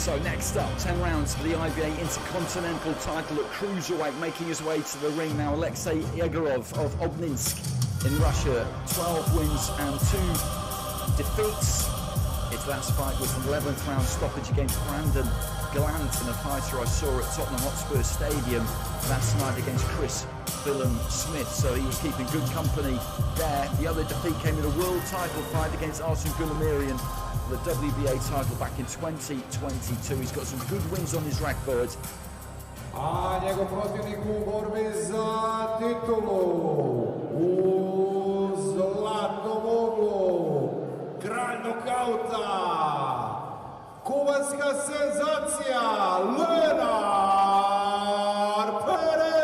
So next up, 10 rounds for the IBA Intercontinental title at cruiserweight, making his way to the ring now, Aleksei EGOROV of Obninsk in Russia. 12 wins and 2 defeats. His last fight was an 11th round stoppage against Brandon Gallant, in a fighter I saw at Tottenham Hotspur Stadium last night against Chris Smith, so he was keeping good company there. The other defeat came in a world title fight against Arsen Gulamirian, the WBA title back in 2022. He's got some good wins on his record. A njegov protivnik u borbi za titulu u zlatnom uglu, kralj nokauta, kubanska senzacija, Lenar PEREZ!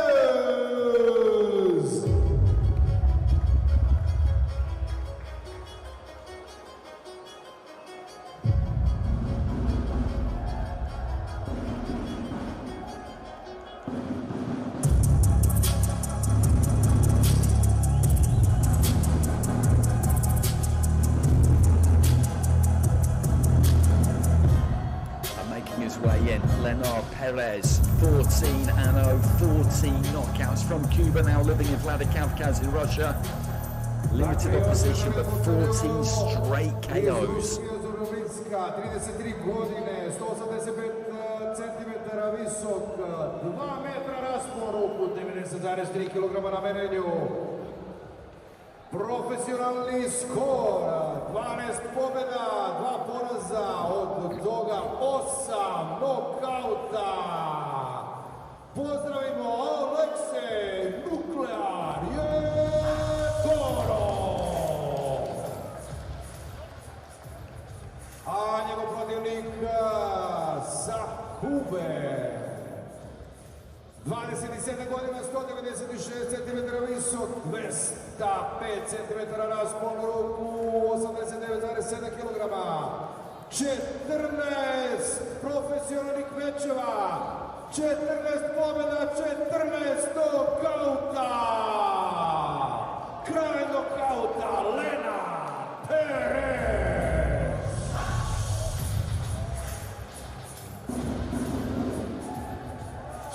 Way in, Lenar PEREZ, 14-0, 14 knockouts from Cuba, now living in Vladikavkaz in Russia. Limited opposition, but 14 straight KOs. 33 godine, 185 cm visok, 2 metra raspon ruku, 90,3 kg na merenju. Profesionalni skor, 12 pobjeda, 2 poraza, od toga 8 nokauta. Pozdravimo Aleksej EGOROV! A njegov protivnik sa Kube. 27 godina, 196 cm visok, 205 cm raspon ruku, 89,7 kg. 14 profesionalnih mečeva, 14 pobjeda, 14 nokauta. Kraj nokauta, Lenar PEREZ!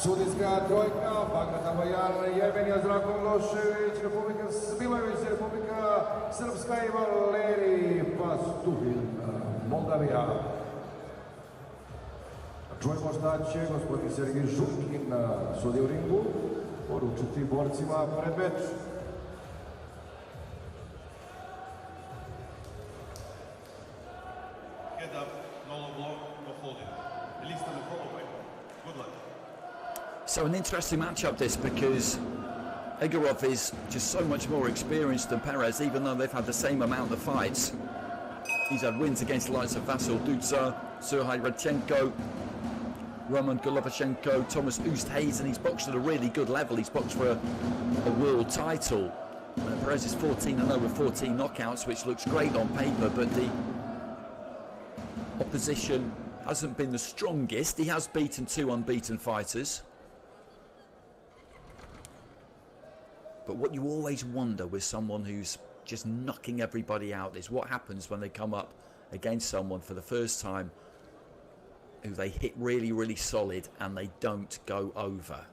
Sudijska trojka, Banja Luka, Jermenija, Zdravko Milošević, Republika Smilojević, Republika Srpska i Valerij Pastuhin, Moldavija. Čujemo šta će gospodin Sergej Žukin, sudija u ringu, poručiti borcima pred meč. Head up, no low blow, no holding. Release them and follow away. Good luck. So an interesting matchup this, because EGOROV is just so much more experienced than PEREZ, even though they've had the same amount of fights. He's had wins against the likes of Vasil Dudza, Serhii Radchenko, Roman Golovachenko, Thomas Oosthuizen. He's boxed at a really good level. He's boxed for a world title. PEREZ is 14-0 with 14 knockouts, which looks great on paper, but the opposition hasn't been the strongest. He has beaten 2 unbeaten fighters. But what you always wonder with someone who's just knocking everybody out is what happens when they come up against someone for the first time who they hit really, really solid and they don't go over.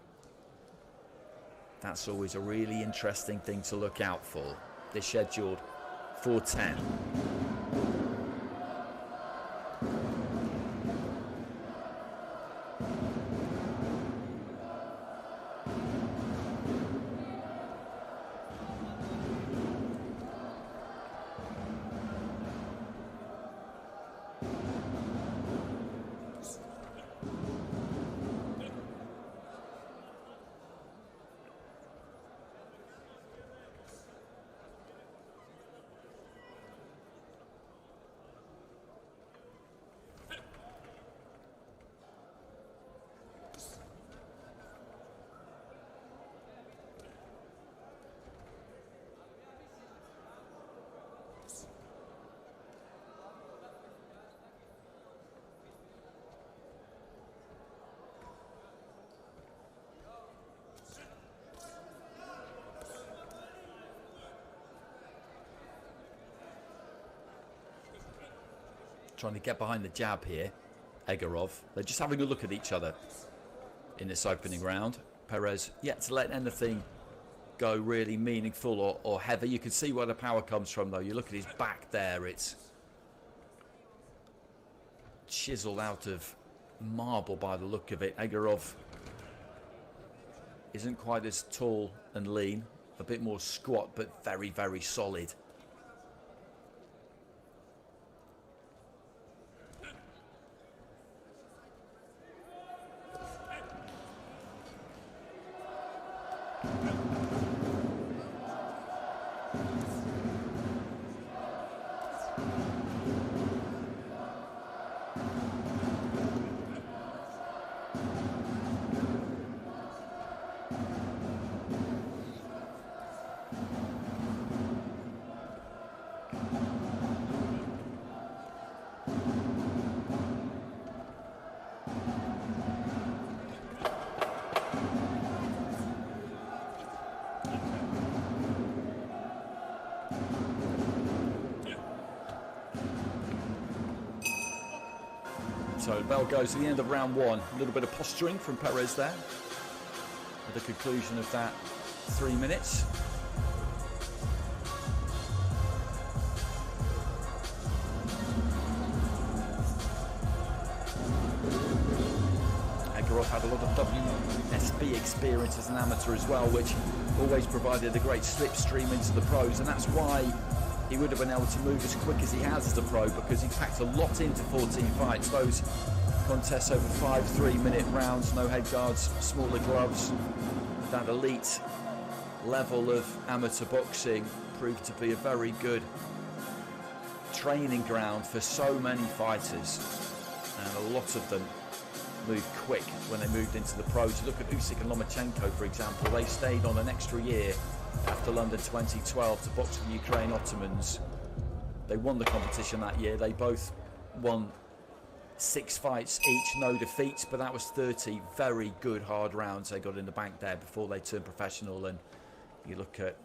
That's always a really interesting thing to look out for. They're scheduled for 10. Trying to get behind the jab here. Egorov. They're just having a look at each other in this opening round. Perez yet to let anything go really meaningful or heavy. You can see where the power comes from, though. You look at his back there, it's chiseled out of marble by the look of it. Egorov isn't quite as tall and lean, a bit more squat, but very, very solid. So the bell goes to the end of round one. A little bit of posturing from Perez there at the conclusion of that 3 minutes. Egorov had a lot of WSB experience as an amateur as well, which always provided a great slipstream into the pros, and that's why he would have been able to move as quick as he has as a pro, because he packed a lot into 14 fights. Those contests over 5 3-minute rounds, no head guards, smaller gloves. That elite level of amateur boxing proved to be a very good training ground for so many fighters, and a lot of them moved quick when they moved into the pros. You look at Usyk and Lomachenko, for example. They stayed on an extra year after London 2012 to box for the Ukraine Ottomans. They won the competition that year. They both won 6 fights each, no defeats, but that was 30 very good hard rounds they got in the bank there before they turned professional. And you look at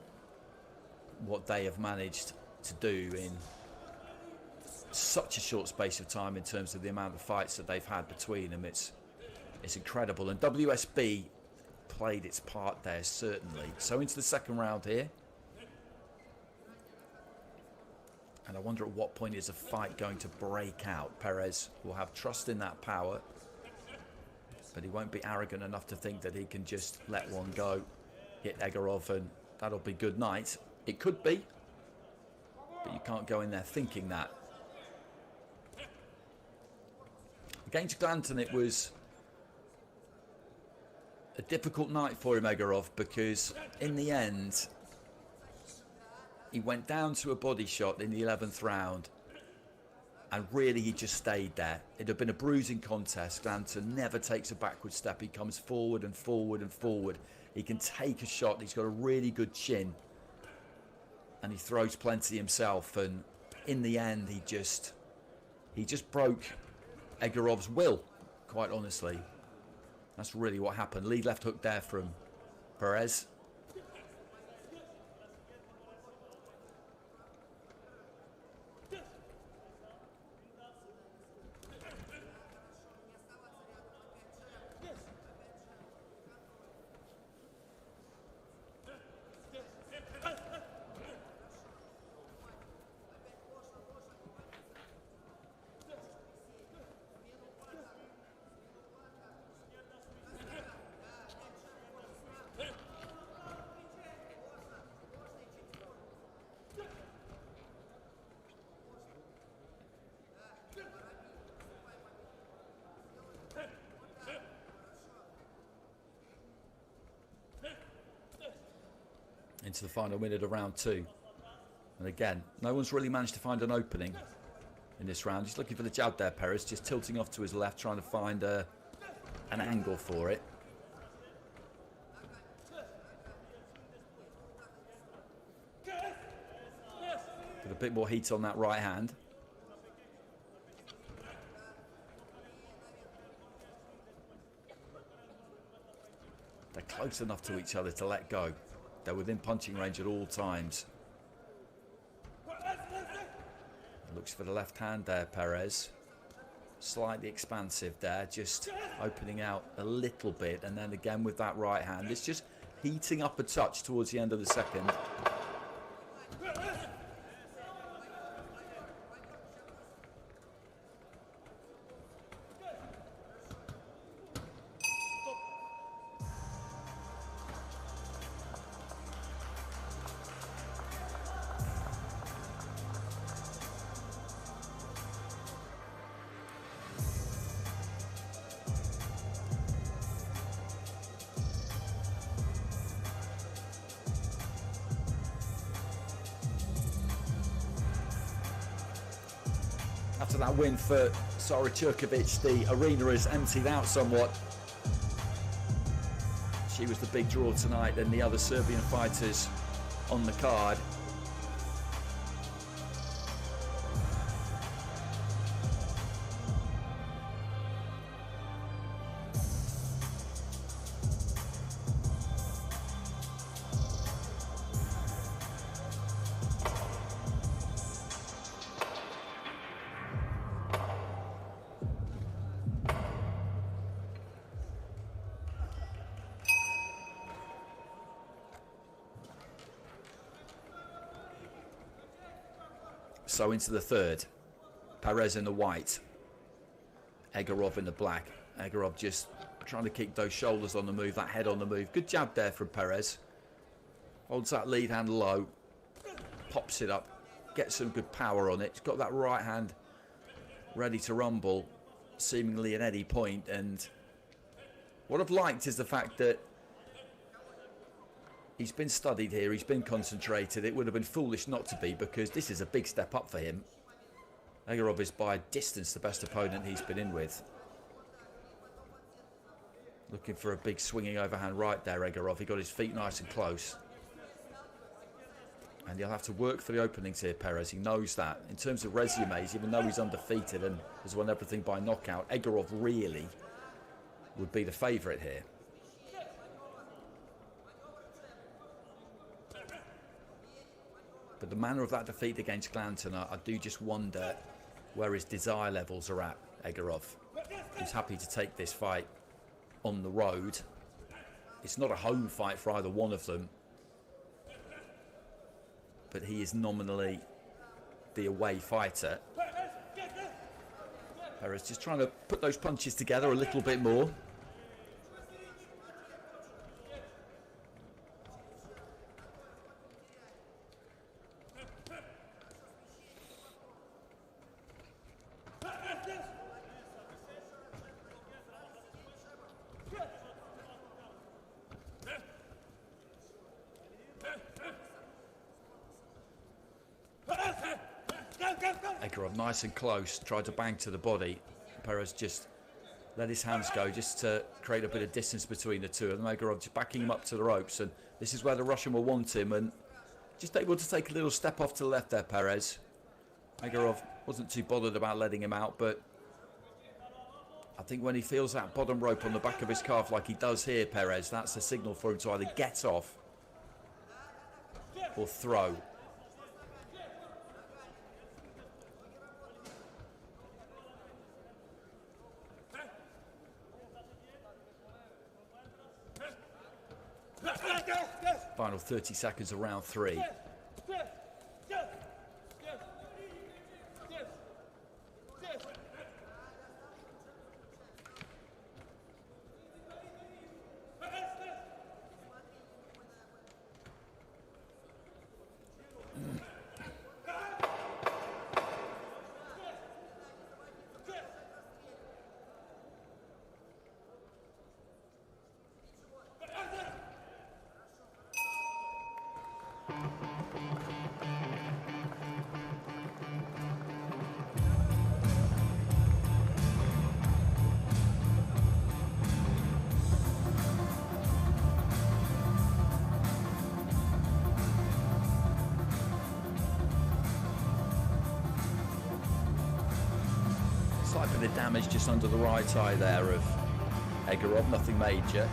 what they have managed to do in such a short space of time in terms of the amount of fights that they've had between them. It's incredible, and WSB played its part there, certainly. So into the second round here, and I wonder at what point is a fight going to break out. Perez will have trust in that power, but he won't be arrogant enough to think that he can just let one go, hit Egorov, and that'll be good night. It could be, but you can't go in there thinking that. Against Glanton, it was a difficult night for him, Egorov, because in the end, he went down to a body shot in the 11th round, and really he just stayed there. It had been a bruising contest. Glanton never takes a backward step. He comes forward and forward and forward. He can take a shot. He's got a really good chin, and he throws plenty himself. And in the end, he just broke Egorov's will, quite honestly. That's really what happened. Lead left hook there from Perez. Into the final minute of round two. And again, no one's really managed to find an opening in this round. He's looking for the jab there, Perez, just tilting off to his left, trying to find an angle for it. Got a bit more heat on that right hand. They're close enough to each other to let go. They're within punching range at all times. Looks for the left hand there, Perez. Slightly expansive there, just opening out a little bit, and then again with that right hand. It's just heating up a touch towards the end of the second. After that win for Sara Čurković, the arena has emptied out somewhat. She was the big draw tonight, and the other Serbian fighters on the card. So into the third, Perez in the white, Egorov in the black. Egorov just trying to keep those shoulders on the move, that head on the move. Good jab there from Perez. Holds that lead hand low, pops it up, gets some good power on it. He's got that right hand ready to rumble, seemingly at any point. And what I've liked is the fact that he's been studied here, he's been concentrated. It would have been foolish not to be, because this is a big step up for him. Egorov is by a distance the best opponent he's been in with. Looking for a big swinging overhand right there, Egorov. He got his feet nice and close. And he'll have to work for the openings here, Perez. He knows that. In terms of resumes, even though he's undefeated and has won everything by knockout, Egorov really would be the favourite here. But the manner of that defeat against Glanton, I do just wonder where his desire levels are at, Egorov. He's happy to take this fight on the road. It's not a home fight for either one of them, but he is nominally the away fighter. Perez just trying to put those punches together a little bit more. Egorov nice and close, tried to bang to the body. Perez just let his hands go just to create a bit of distance between the two. And Egorov just backing him up to the ropes. And this is where the Russian will want him. And just able to take a little step off to the left there, Perez. Egorov wasn't too bothered about letting him out, but I think when he feels that bottom rope on the back of his calf like he does here, Perez, that's a signal for him to either get off or throw. Final 30 seconds of round 3. Slight bit of damage just under the right eye there of Egorov, nothing major.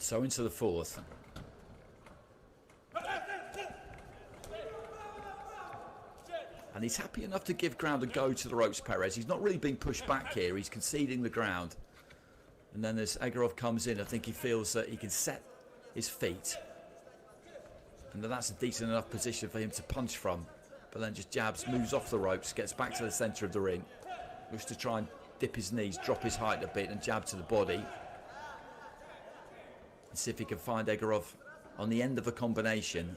So into the fourth. And he's happy enough to give ground a go to the ropes, Perez. He's not really being pushed back here. He's conceding the ground. And then as Egorov comes in, I think he feels that he can set his feet. And that's a decent enough position for him to punch from. But then just jabs, moves off the ropes, gets back to the centre of the ring. Looks to try and dip his knees, drop his height a bit and jab to the body. And see if he can find Egorov on the end of a combination.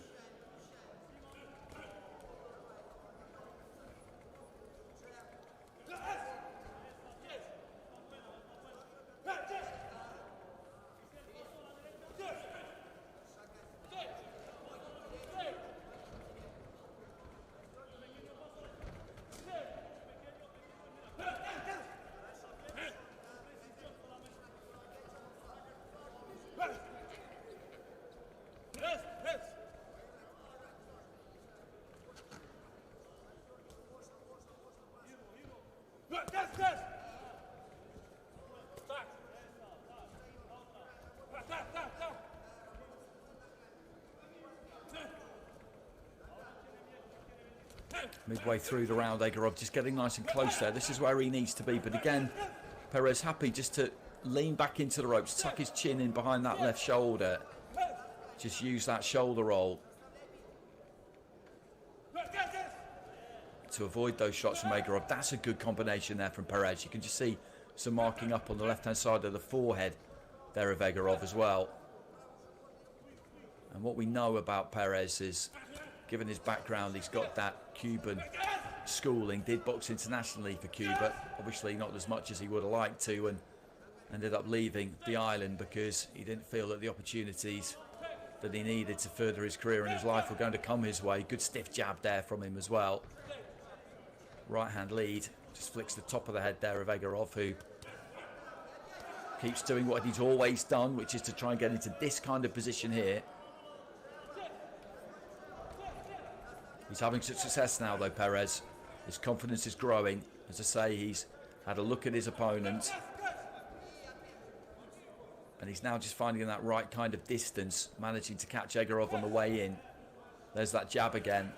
Midway through the round, Egorov just getting nice and close there. This is where he needs to be. But again, Perez happy just to lean back into the ropes, tuck his chin in behind that left shoulder. Just use that shoulder roll to avoid those shots from Egorov. That's a good combination there from Perez. You can just see some marking up on the left-hand side of the forehead there of Egorov as well. And what we know about Perez is, given his background, he's got that Cuban schooling, did box internationally for Cuba, obviously not as much as he would have liked to, and ended up leaving the island because he didn't feel that the opportunities that he needed to further his career and his life were going to come his way. Good stiff jab there from him as well. Right hand lead, just flicks the top of the head there of Egorov, who keeps doing what he's always done, which is to try and get into this kind of position here. He's having such success now though, Perez. His confidence is growing. As I say, he's had a look at his opponent. And he's now just finding that right kind of distance, managing to catch Egorov on the way in. There's that jab again.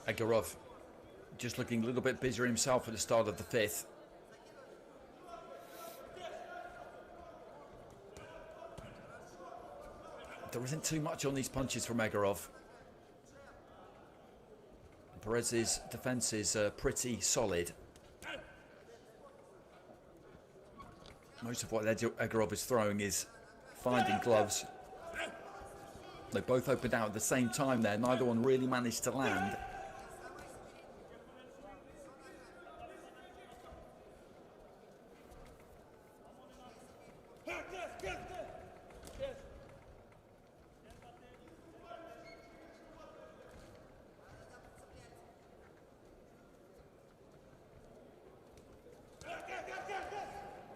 Egorov just looking a little bit busier himself at the start of the fifth. There isn't too much on these punches from Egorov. Perez's defence is pretty solid. Most of what Egorov is throwing is finding gloves They both opened out at the same time there. Neither one really managed to land.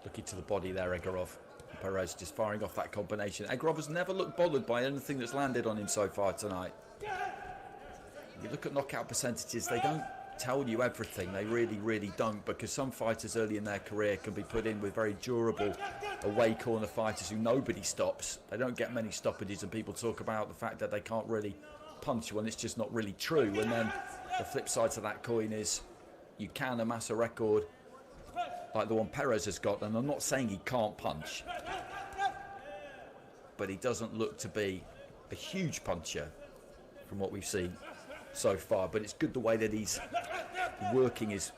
Looking to the body there, Egorov. Perez just firing off that combination. Egorov has never looked bothered by anything that's landed on him so far tonight. You look at knockout percentages, they don't tell you everything. They really, really don't, because some fighters early in their career can be put in with very durable away corner fighters who nobody stops. They don't get many stoppages, and people talk about the fact that they can't really punch when it's just not really true. And then the flip side to that coin is you can amass a record like the one Perez has got, and I'm not saying he can't punch, but he doesn't look to be a huge puncher from what we've seen so far. But it's good the way that he's working his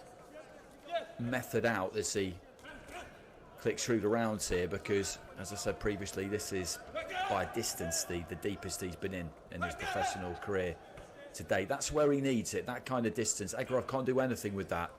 method out as he clicks through the rounds here, because as I said previously, this is by a distance the deepest he's been in his professional career to date. That's where he needs it, that kind of distance. Egorov can't do anything with that.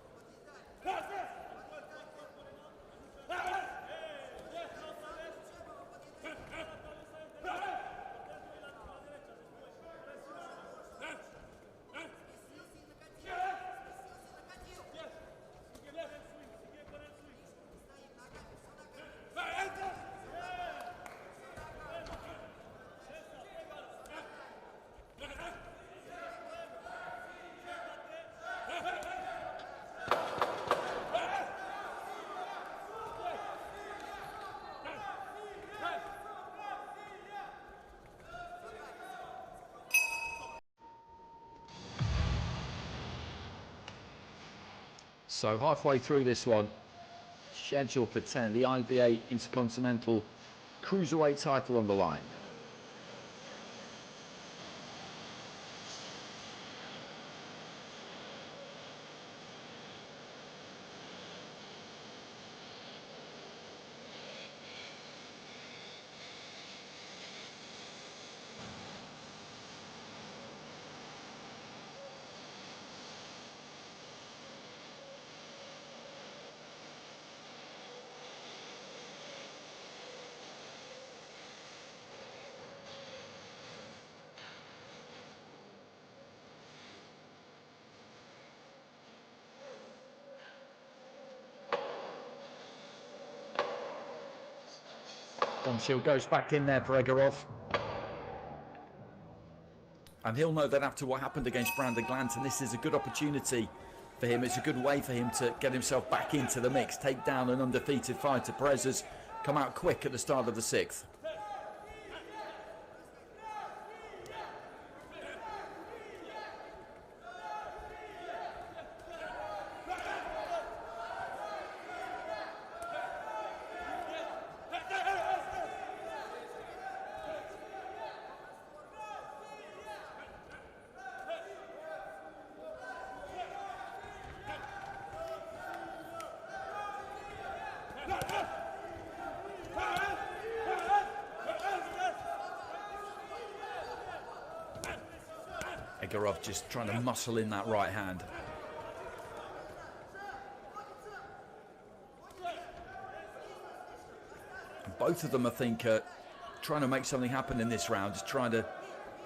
So halfway through this one, scheduled for 10, the IBA Intercontinental Cruiserweight title on the line. Bonfield goes back in there for Egorov. And he'll know that after what happened against Brandon Glanton, this is a good opportunity for him. It's a good way for him to get himself back into the mix, take down an undefeated fighter. Perez has come out quick at the start of the 6th. Egorov just trying to muscle in that right hand. And both of them, I think, are trying to make something happen in this round, just trying to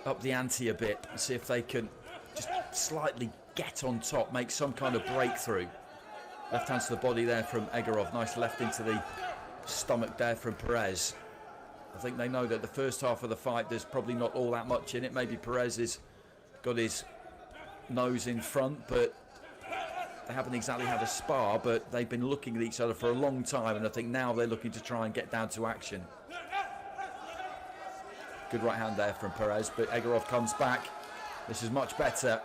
up the ante a bit and see if they can just slightly get on top, make some kind of breakthrough. Left hand to the body there from Egorov, nice left into the stomach there from Perez. I think they know that the first half of the fight there's probably not all that much in it. Maybe Perez has got his nose in front, but they haven't exactly had a spar, but they've been looking at each other for a long time, and I think now they're looking to try and get down to action. Good right hand there from Perez, but Egorov comes back. This is much better.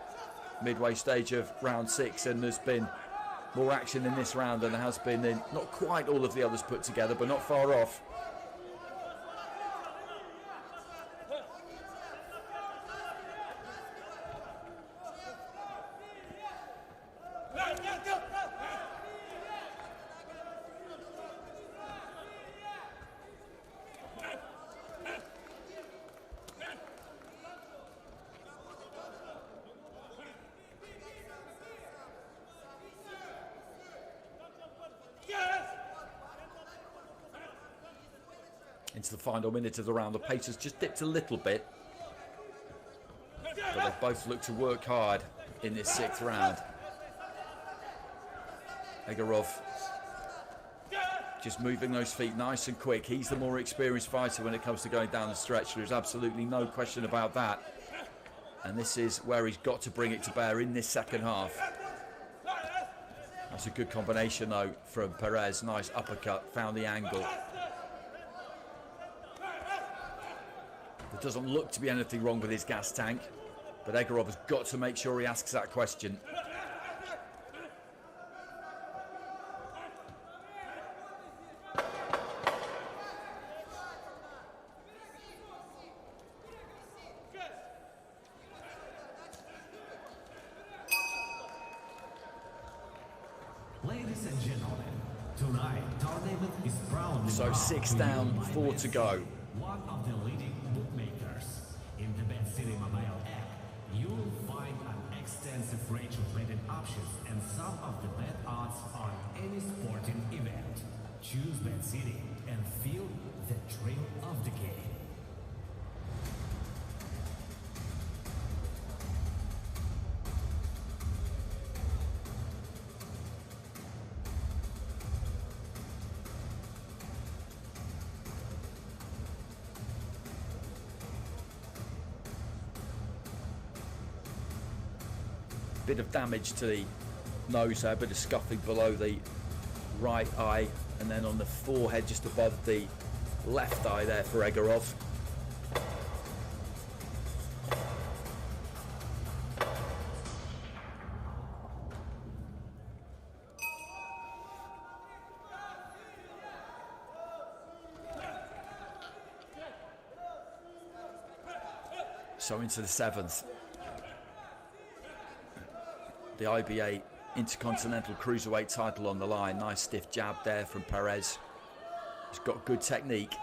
Midway stage of round 6, and there's been more action in this round than there has been in not quite all of the others put together, but not far off. into the final minute of the round. The pace has just dipped a little bit, but they both look to work hard in this 6th round. Egorov just moving those feet nice and quick. He's the more experienced fighter when it comes to going down the stretch. There's absolutely no question about that. And this is where he's got to bring it to bear in this 2nd half. That's a good combination though from Perez. Nice uppercut, found the angle. There doesn't look to be anything wrong with his gas tank, but Egorov has got to make sure he asks that question. Ladies and gentlemen, tonight tournament is proudly So 6 down, 4 to go. One of the leading bookmakers. In the Bet City mobile app, you will find an extensive range of betting options and some of the bet odds on any sporting event. Choose Bet City and feel the thrill of the game. Bit of damage to the nose there, a bit of scuffing below the right eye, and then on the forehead just above the left eye there for Egorov. So into the 7th. The IBA Intercontinental Cruiserweight title on the line. Nice stiff jab there from Perez. He's got good technique.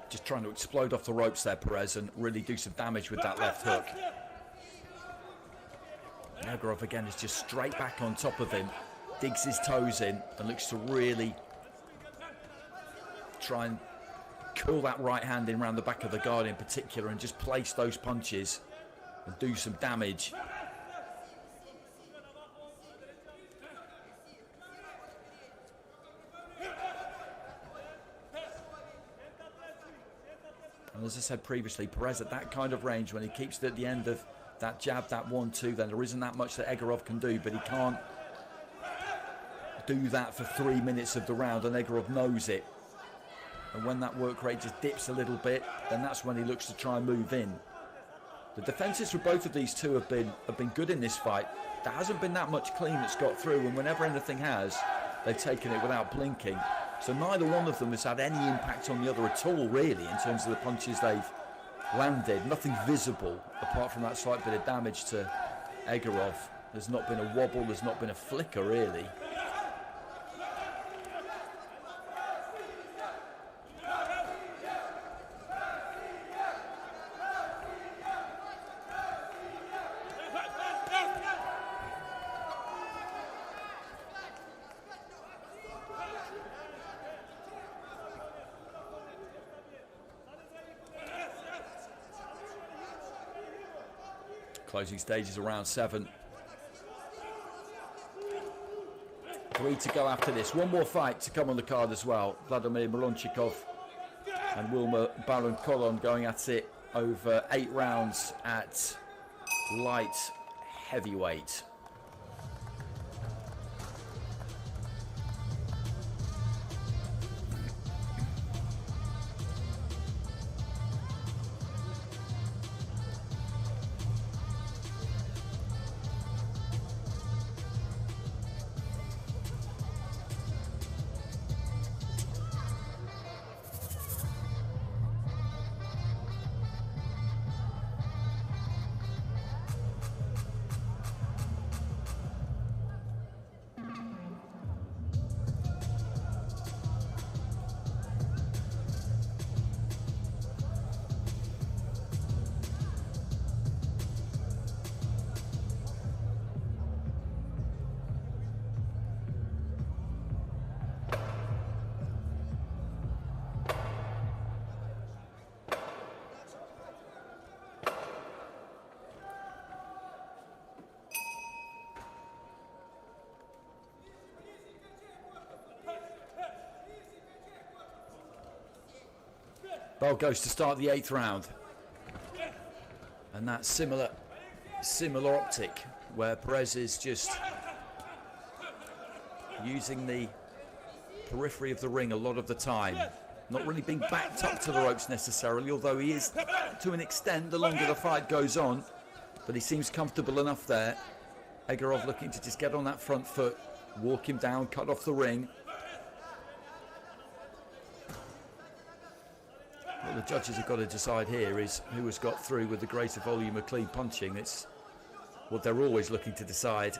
Just trying to explode off the ropes there, Perez, and really do some damage with that left hook. Egorov again is just straight back on top of him, digs his toes in and looks to really try and curl that right hand in around the back of the guard in particular and just place those punches and do some damage. And as I said previously, Perez at that kind of range, when he keeps it at the end of that jab, that 1-2, then there isn't that much that Egorov can do, but he can't do that for 3 minutes of the round, and Egorov knows it. And when that work rate just dips a little bit, then that's when he looks to try and move in. The defences for both of these two have been good in this fight. There hasn't been that much clean that's got through, and whenever anything has, they've taken it without blinking. So neither one of them has had any impact on the other at all, really, in terms of the punches they've landed. Nothing visible, apart from that slight bit of damage to Egorov. There's not been a wobble, there's not been a flicker, really. Closing stages around 7. 3 to go after this. One more fight to come on the card as well. Vladimir Mironchikov and Wilmer Baron-Colon going at it over 8 rounds at light heavyweight. Bell goes to start the 8th round. And that similar optic where Perez is just using the periphery of the ring a lot of the time. Not really being backed up to the ropes necessarily, although he is to an extent the longer the fight goes on. But he seems comfortable enough there. Egorov looking to just get on that front foot, walk him down, cut off the ring. What the judges have got to decide here is who has got through with the greater volume of clean punching. It's what they're always looking to decide.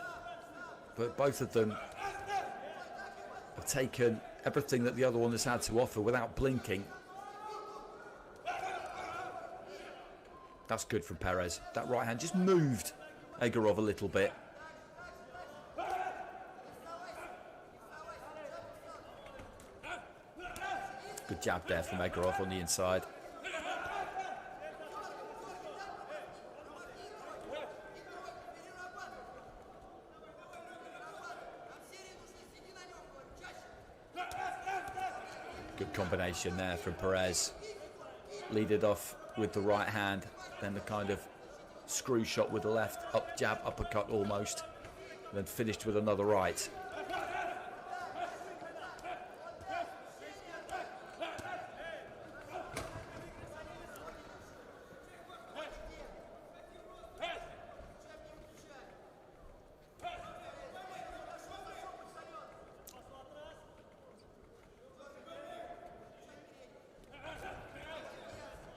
But both of them have taken everything that the other one has had to offer without blinking. That's good from Perez. That right hand just moved Egorov a little bit. Good jab there from Egorov on the inside. Good combination there from Perez. Leaded off with the right hand, then the kind of screw shot with the left, up jab, uppercut almost, then finished with another right.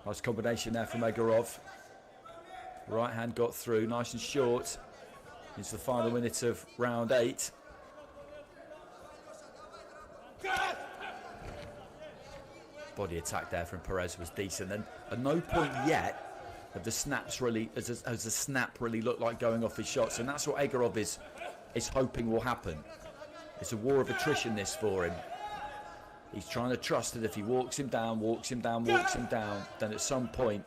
Nice combination there from Egorov. Right hand got through, nice and short. It's the final minute of round 8. Body attack there from Perez was decent. And at no point yet have the snaps really, as the snap really looked like going off his shots. And that's what Egorov is hoping will happen. It's a war of attrition this for him. He's trying to trust that if he walks him down, then at some point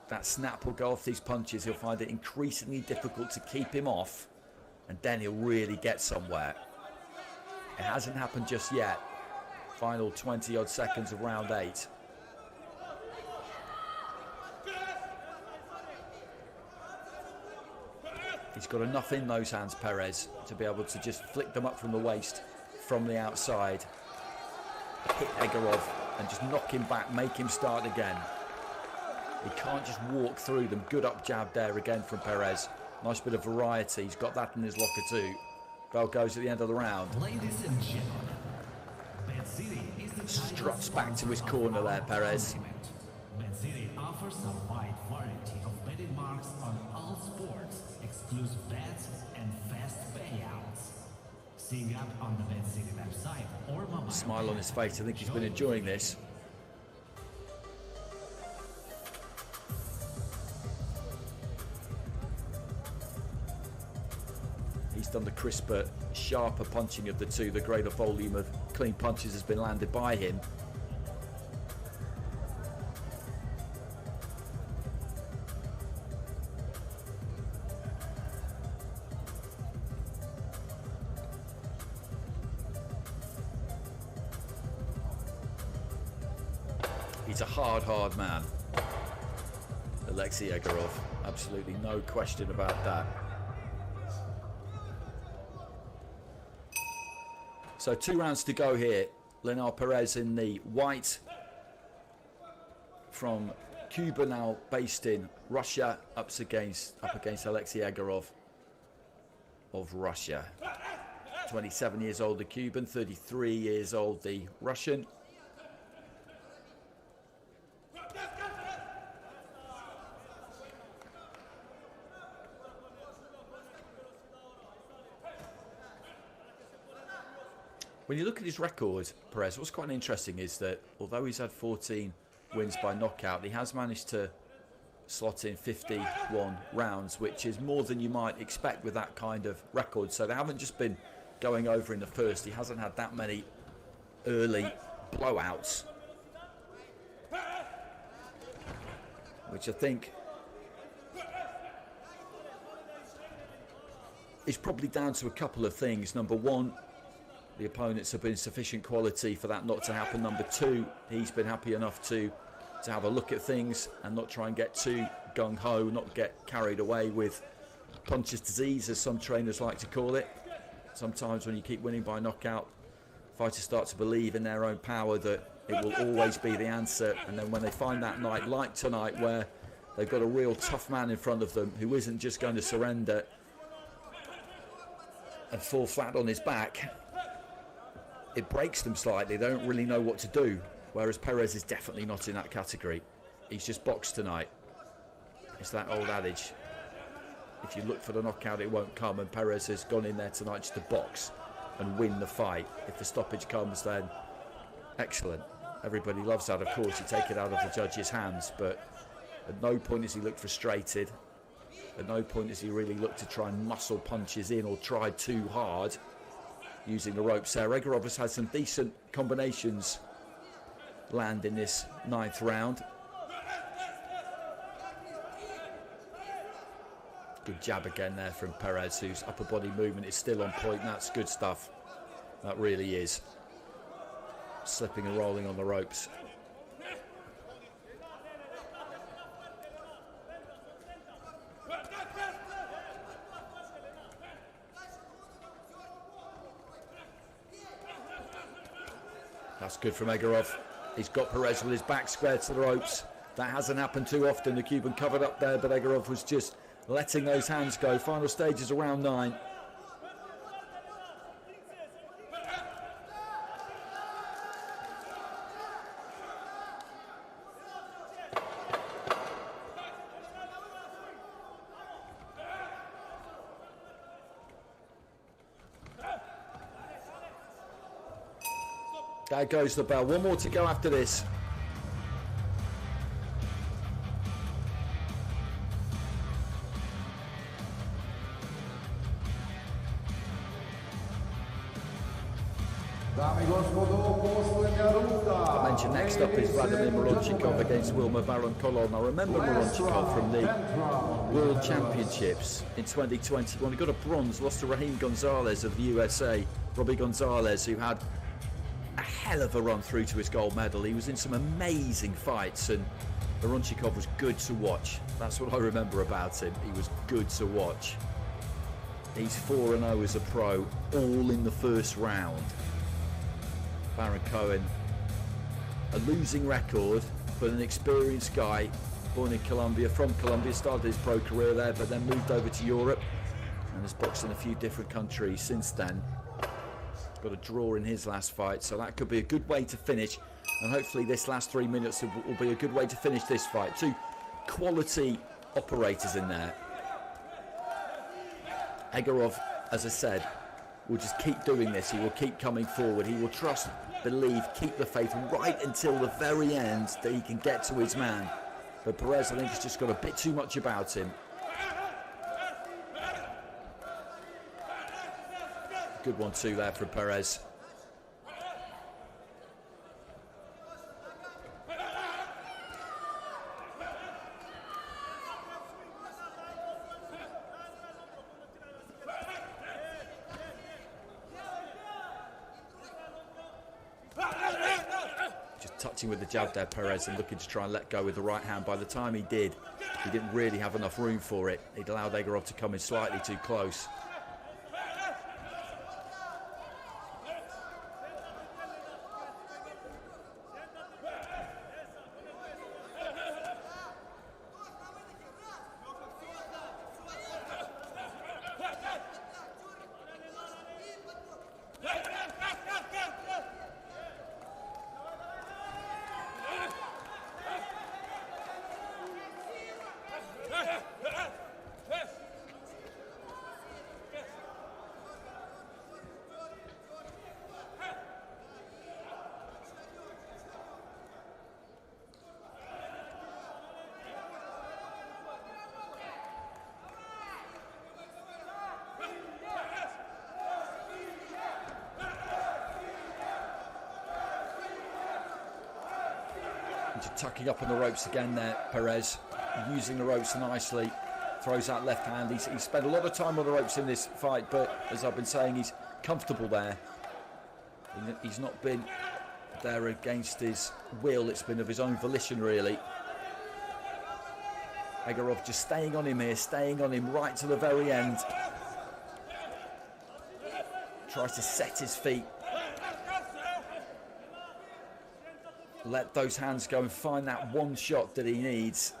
that snap will go off these punches. He'll find it increasingly difficult to keep him off, and then he'll really get somewhere. It hasn't happened just yet. Final 20-odd seconds of round 8. He's got enough in those hands, Perez, to be able to just flick them up from the waist, from the outside, hit Egorov and just knock him back, make him start again. He can't just walk through them. Good up jab there again from Perez. Nice bit of variety. He's got that in his locker too. Bell goes at the end of the round. Ladies and gentlemen, Bet City is the struts back to his corner there, Perez. Bet City offers a wide variety of betting marks on all sports, exclusive bets and fast payouts. Sign up on the Bet City website or mobile. Smile on his face. I think he's been enjoying this. He's done the crisper, sharper punching of the two. The greater volume of clean punches has been landed by him. He's a hard man, Aleksei Egorov. Absolutely no question about that. So 2 rounds to go here. Lenar Perez in the white from Cuba, now based in Russia, up against Aleksei Egorov of Russia. 27 years old, the Cuban, 33 years old, the Russian. When you look at his record, Perez, what's quite interesting is that although he's had 14 wins by knockout, he has managed to slot in 51 rounds, which is more than you might expect with that kind of record. So they haven't just been going over in the first. He hasn't had that many early blowouts, which I think is probably down to a couple of things. Number one, the opponents have been sufficient quality for that not to happen. Number two, he's been happy enough to have a look at things and not try and get too gung-ho, not get carried away with puncher's disease, as some trainers like to call it. Sometimes when you keep winning by knockout, fighters start to believe in their own power, that it will always be the answer, and then when they find that night like tonight where they've got a real tough man in front of them who isn't just going to surrender and fall flat on his back, it breaks them slightly. They don't really know what to do, whereas Perez is definitely not in that category. He's just boxed tonight. It's that old adage, if you look for the knockout it won't come, and Perez has gone in there tonight just to box and win the fight. If the stoppage comes, then excellent. Everybody loves that, of course. You take it out of the judge's hands, but at no point has he looked frustrated. At no point has he really looked to try and muscle punches in or try too hard using the ropes there. Egorov has had some decent combinations land in this 9th round. Good jab again there from Perez, whose upper body movement is still on point. That's good stuff. That really is. Slipping and rolling on the ropes. That's good from Egorov. He's got Perez with his back square to the ropes. That hasn't happened too often. The Cuban covered up there, but Egorov was just letting those hands go. Final stages around 9. There goes the bell. One more to go after this. I mentioned next up is Vladimir Mironchikov against Wilmer Baron-Colon. I remember Mironchikov from the World Championships in 2021. He got a bronze, lost to Raheem Gonzalez of the USA. Robbie Gonzalez, who had a hell of a run through to his gold medal. He was in some amazing fights, and Mironchikov was good to watch. That's what I remember about him. He was good to watch. He's 4-0 as a pro, all in the first round. Baron Cohen, a losing record, but an experienced guy, born in Colombia, from Colombia, started his pro career there, but then moved over to Europe and has boxed in a few different countries since then. Got a draw in his last fight, so that could be a good way to finish, and hopefully this last 3 minutes will be a good way to finish this fight. Two quality operators in there. Egorov, as I said, will just keep doing this. He will keep coming forward. He will trust, believe, keep the faith right until the very end that he can get to his man. But Perez, I think, has just got a bit too much about him. Good 1-2 there from Perez. Touching with the jab there, Perez, and looking to try and let go with the right hand. By the time he did, he didn't really have enough room for it. He'd allowed Egorov to come in slightly too close. Tucking up on the ropes again there, Perez, using the ropes nicely, throws that left hand. He's spent a lot of time on the ropes in this fight, but as I've been saying, he's comfortable there. He's not been there against his will. It's been of his own volition, really. Egorov just staying on him here, staying on him right to the very end. Tries to set his feet. Let those hands go and find that one shot that he needs.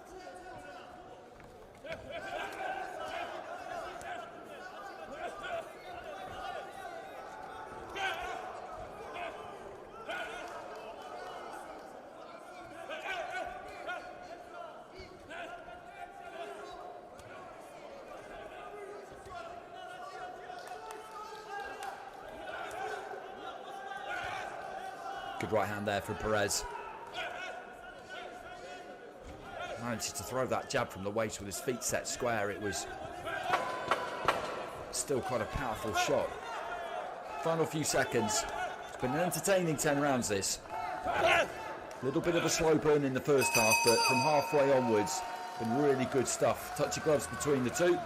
Good right hand there from Perez. Managed to throw that jab from the waist with his feet set square. It was still quite a powerful shot. Final few seconds. It's been an entertaining 10 rounds, this. A little bit of a slow burn in the first half, but from halfway onwards, been really good stuff. Touch of gloves between the two.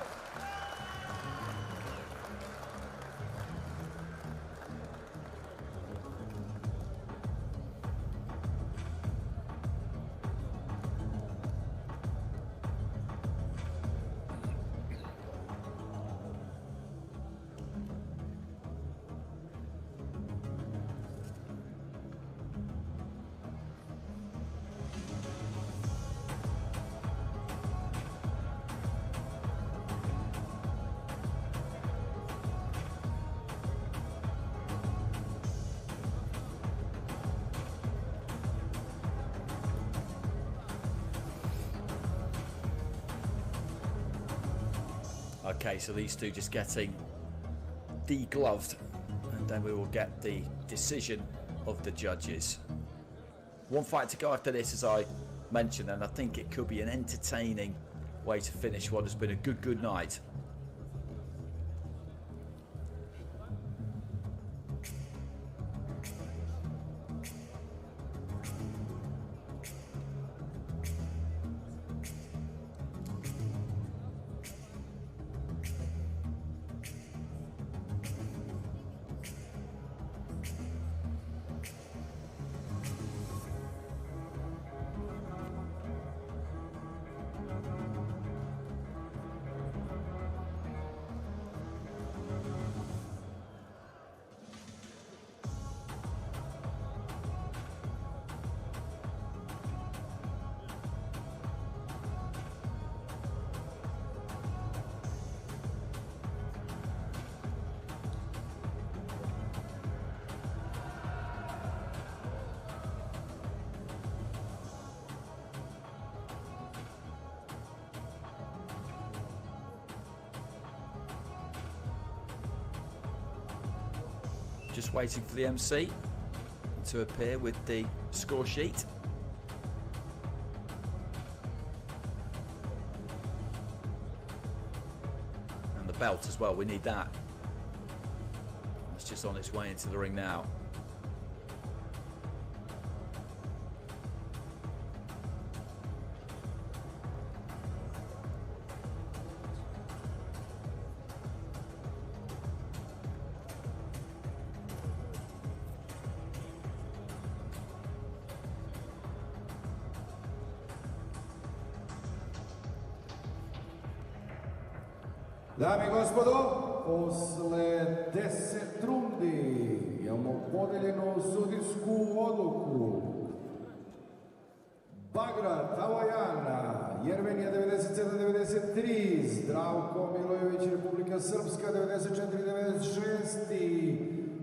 Okay, so these two just getting degloved, and then we will get the decision of the judges. One fight to go after this, as I mentioned, and I think it could be an entertaining way to finish what has been a good night. Just waiting for the MC to appear with the score sheet. And the belt as well, we need that. It's just on its way into the ring now. Dame i gospodo, posle 10 rundi imamo podeljenu sudijsku odluku. Bagrat, Havajana, Jermenija 97-93, Zdravko Milojević, Republika Srpska 94-96,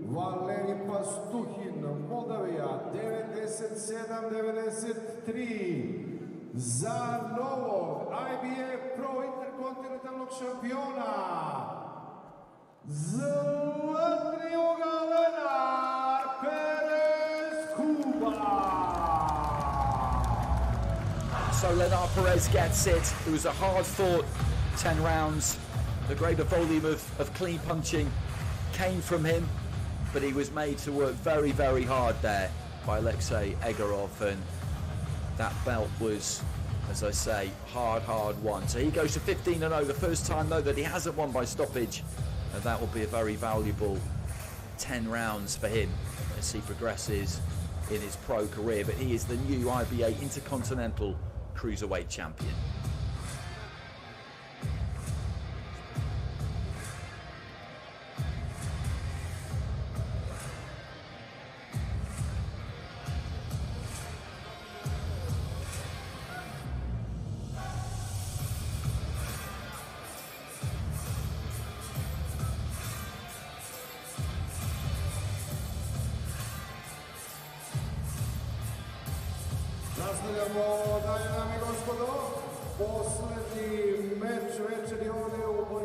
Valeri Pastuhin, Moldavija 97-93, za novog IBA.PRO interkontinentalnog šampiona zlatnioga Lenar PEREZ, Kuba. So Lenar PEREZ gets it. It was a hard-fought 10 rounds. The greater volume of clean punching came from him, but he was made to work very, very hard there by Aleksei EGOROV, and that belt was, as I say, hard won. So he goes to 15-0, the first time though that he hasn't won by stoppage, and that will be a very valuable 10 rounds for him as as he progresses in his pro career, but he is the new IBA Intercontinental Cruiserweight Champion. Nastavljamo dalje, dame i gospodo, poslednji meč večeri ovde u Bosni.